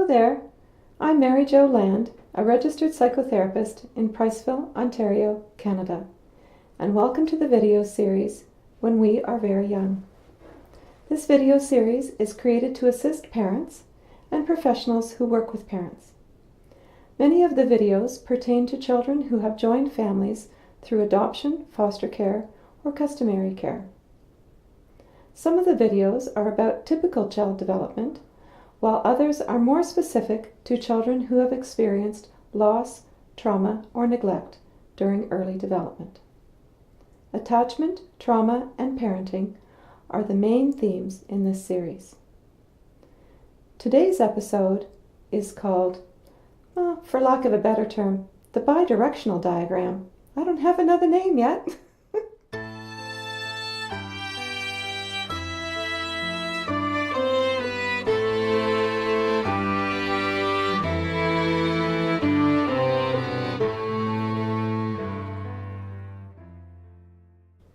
there, I'm Mary Jo Land, a registered psychotherapist in Priceville, Ontario, Canada, and welcome to the video series, When We Are Very Young. This video series is created to assist parents and professionals who work with parents. Many of the videos pertain to children who have joined families through adoption, foster care, or customary care. Some of the videos are about typical child development, while others are more specific to children who have experienced loss, trauma, or neglect during early development. Attachment, trauma, and parenting are the main themes in this series. Today's episode is called, for lack of a better term, the bidirectional diagram. I don't have another name yet.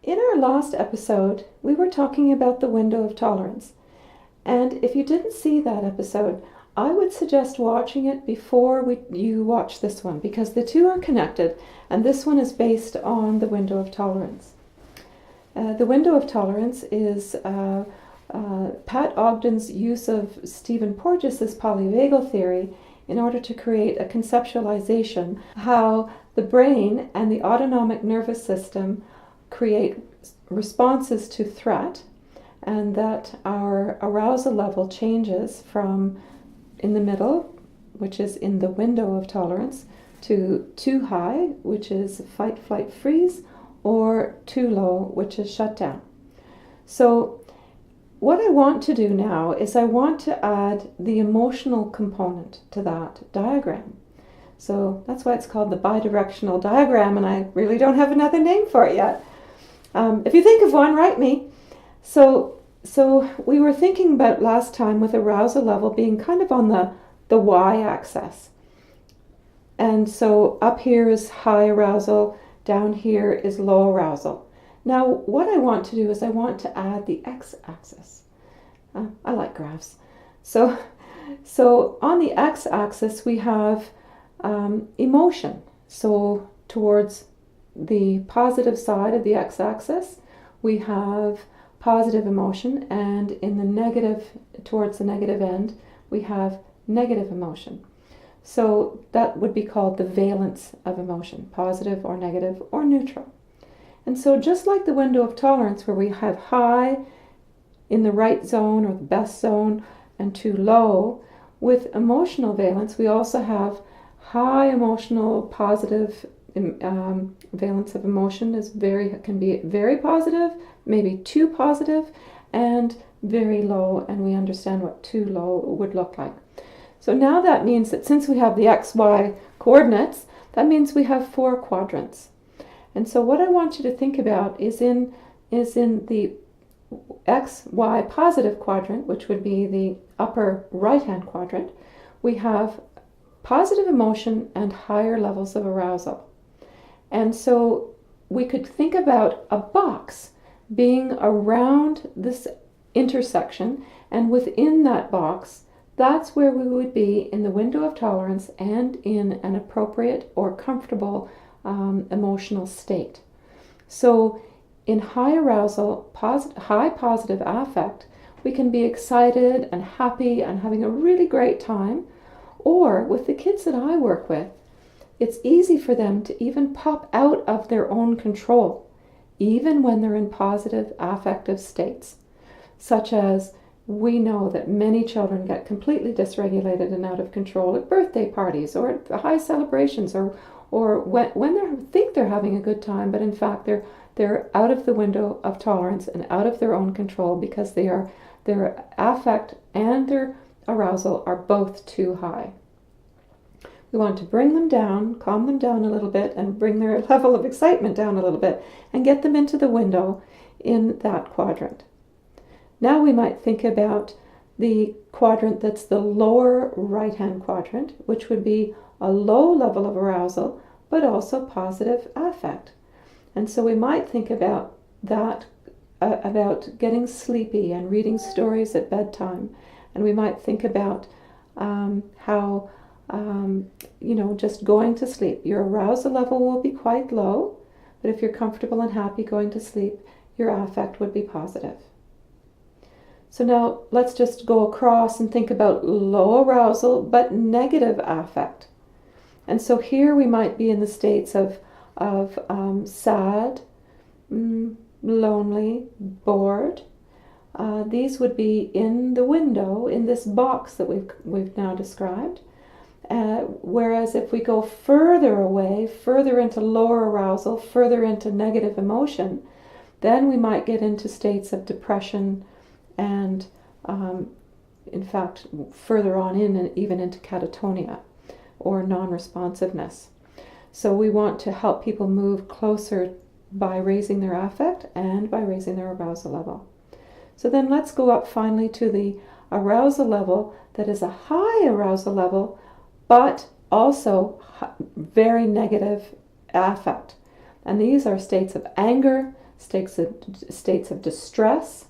In our last episode, we were talking about the window of tolerance. And if you didn't see that episode, I would suggest watching it before you watch this one, because the two are connected, and this one is based on the window of tolerance. The window of tolerance is Pat Ogden's use of Stephen Porges' polyvagal theory in order to create a conceptualization how the brain and the autonomic nervous system create responses to threat, and that our arousal level changes from in the middle, which is in the window of tolerance, to too high, which is fight, flight, freeze, or too low, which is shut down. So what I want to do now is I want to add the emotional component to that diagram. So that's why it's called the bidirectional diagram, and I really don't have another name for it yet. If you think of one, write me. So we were thinking about last time with arousal level being kind of on the y-axis. And so up here is high arousal, down here is low arousal. Now what I want to do is I want to add the x-axis. I like graphs. So on the x-axis we have emotion. So towards the positive side of the x-axis, we have positive emotion, and in the negative, towards the negative end, we have negative emotion. So that would be called the valence of emotion, positive or negative or neutral. And so just like the window of tolerance, where we have high in the right zone or the best zone and too low, with emotional valence, we also have high emotional positive valence of emotion can be very positive, maybe too positive, and very low, and we understand what too low would look like. So now that means that since we have the x, y coordinates, that means we have 4 quadrants. And so what I want you to think about is in the x, y positive quadrant, which would be the upper right-hand quadrant, we have positive emotion and higher levels of arousal. And so we could think about a box being around this intersection, and within that box, that's where we would be in the window of tolerance and in an appropriate or comfortable emotional state. So in high arousal, high positive affect, we can be excited and happy and having a really great time. Or with the kids that I work with, it's easy for them to even pop out of their own control, even when they're in positive affective states, such as we know that many children get completely dysregulated and out of control at birthday parties or at the high celebrations, or when they think they're having a good time, but in fact they're out of the window of tolerance and out of their own control because their affect and their arousal are both too high. We want to bring them down, calm them down a little bit, and bring their level of excitement down a little bit, and get them into the window in that quadrant. Now we might think about the quadrant that's the lower right-hand quadrant, which would be a low level of arousal, but also positive affect. And so we might think about that, about getting sleepy and reading stories at bedtime. And we might think about how, just going to sleep. Your arousal level will be quite low, but if you're comfortable and happy going to sleep, your affect would be positive. So now let's just go across and think about low arousal but negative affect. And so here we might be in the states of sad, lonely, bored. These would be in the window, in this box that we've now described. Whereas if we go further away, further into lower arousal, further into negative emotion, then we might get into states of depression and, in fact, further on in and even into catatonia or non-responsiveness. So we want to help people move closer by raising their affect and by raising their arousal level. So then let's go up finally to the arousal level that is a high arousal level, but also very negative affect. And these are states of anger, states of distress,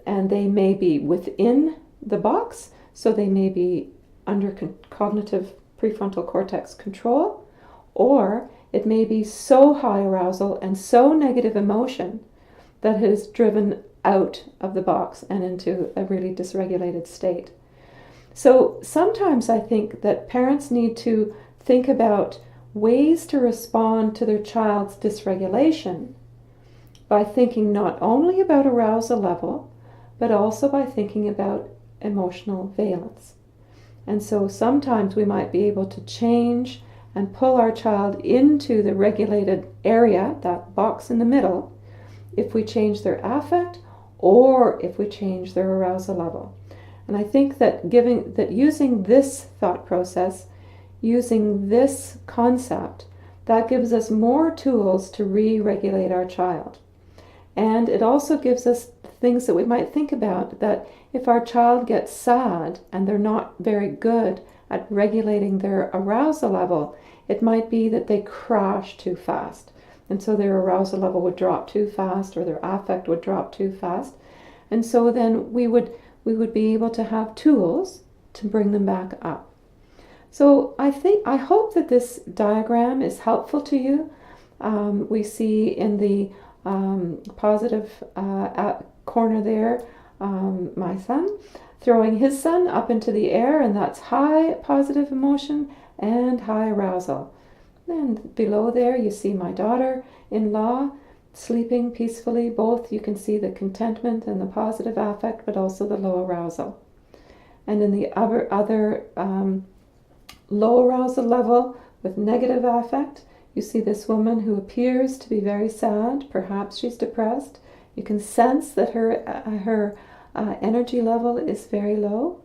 and they may be within the box, so they may be under cognitive prefrontal cortex control, or it may be so high arousal and so negative emotion that it is driven out of the box and into a really dysregulated state. So sometimes I think that parents need to think about ways to respond to their child's dysregulation by thinking not only about arousal level, but also by thinking about emotional valence. And so sometimes we might be able to change and pull our child into the regulated area, that box in the middle, if we change their affect or if we change their arousal level. And I think that using this thought process, using this concept, that gives us more tools to re-regulate our child. And it also gives us things that we might think about, that if our child gets sad and they're not very good at regulating their arousal level, it might be that they crash too fast. And so their arousal level would drop too fast, or their affect would drop too fast. And so then we would be able to have tools to bring them back up. So I hope that this diagram is helpful to you. We see in the positive corner there, my son throwing his son up into the air, and that's high positive emotion and high arousal. And below there you see my daughter-in-law sleeping peacefully. Both you can see the contentment and the positive affect, but also the low arousal. And in the other low arousal level with negative affect, you see this woman who appears to be very sad. Perhaps she's depressed. You can sense that her energy level is very low.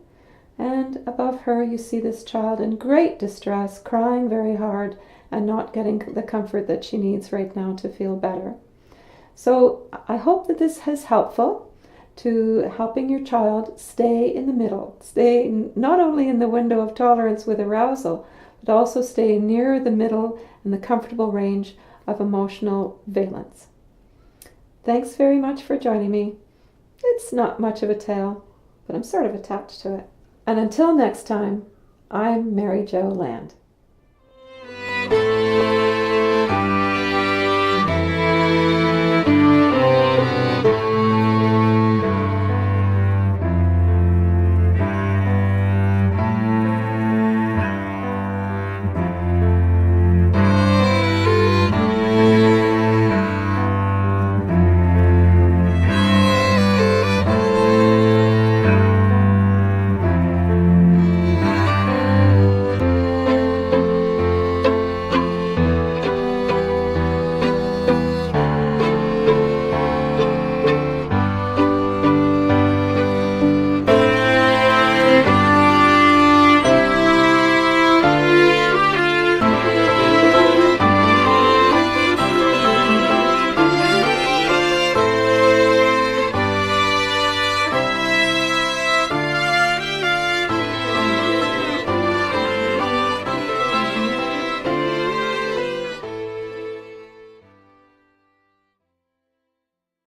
And above her you see this child in great distress, crying very hard and not getting the comfort that she needs right now to feel better. So I hope that this is helpful to helping your child stay in the middle, stay not only in the window of tolerance with arousal, but also stay near the middle and the comfortable range of emotional valence. Thanks very much for joining me. It's not much of a tale, but I'm sort of attached to it. And until next time, I'm Mary Jo Land.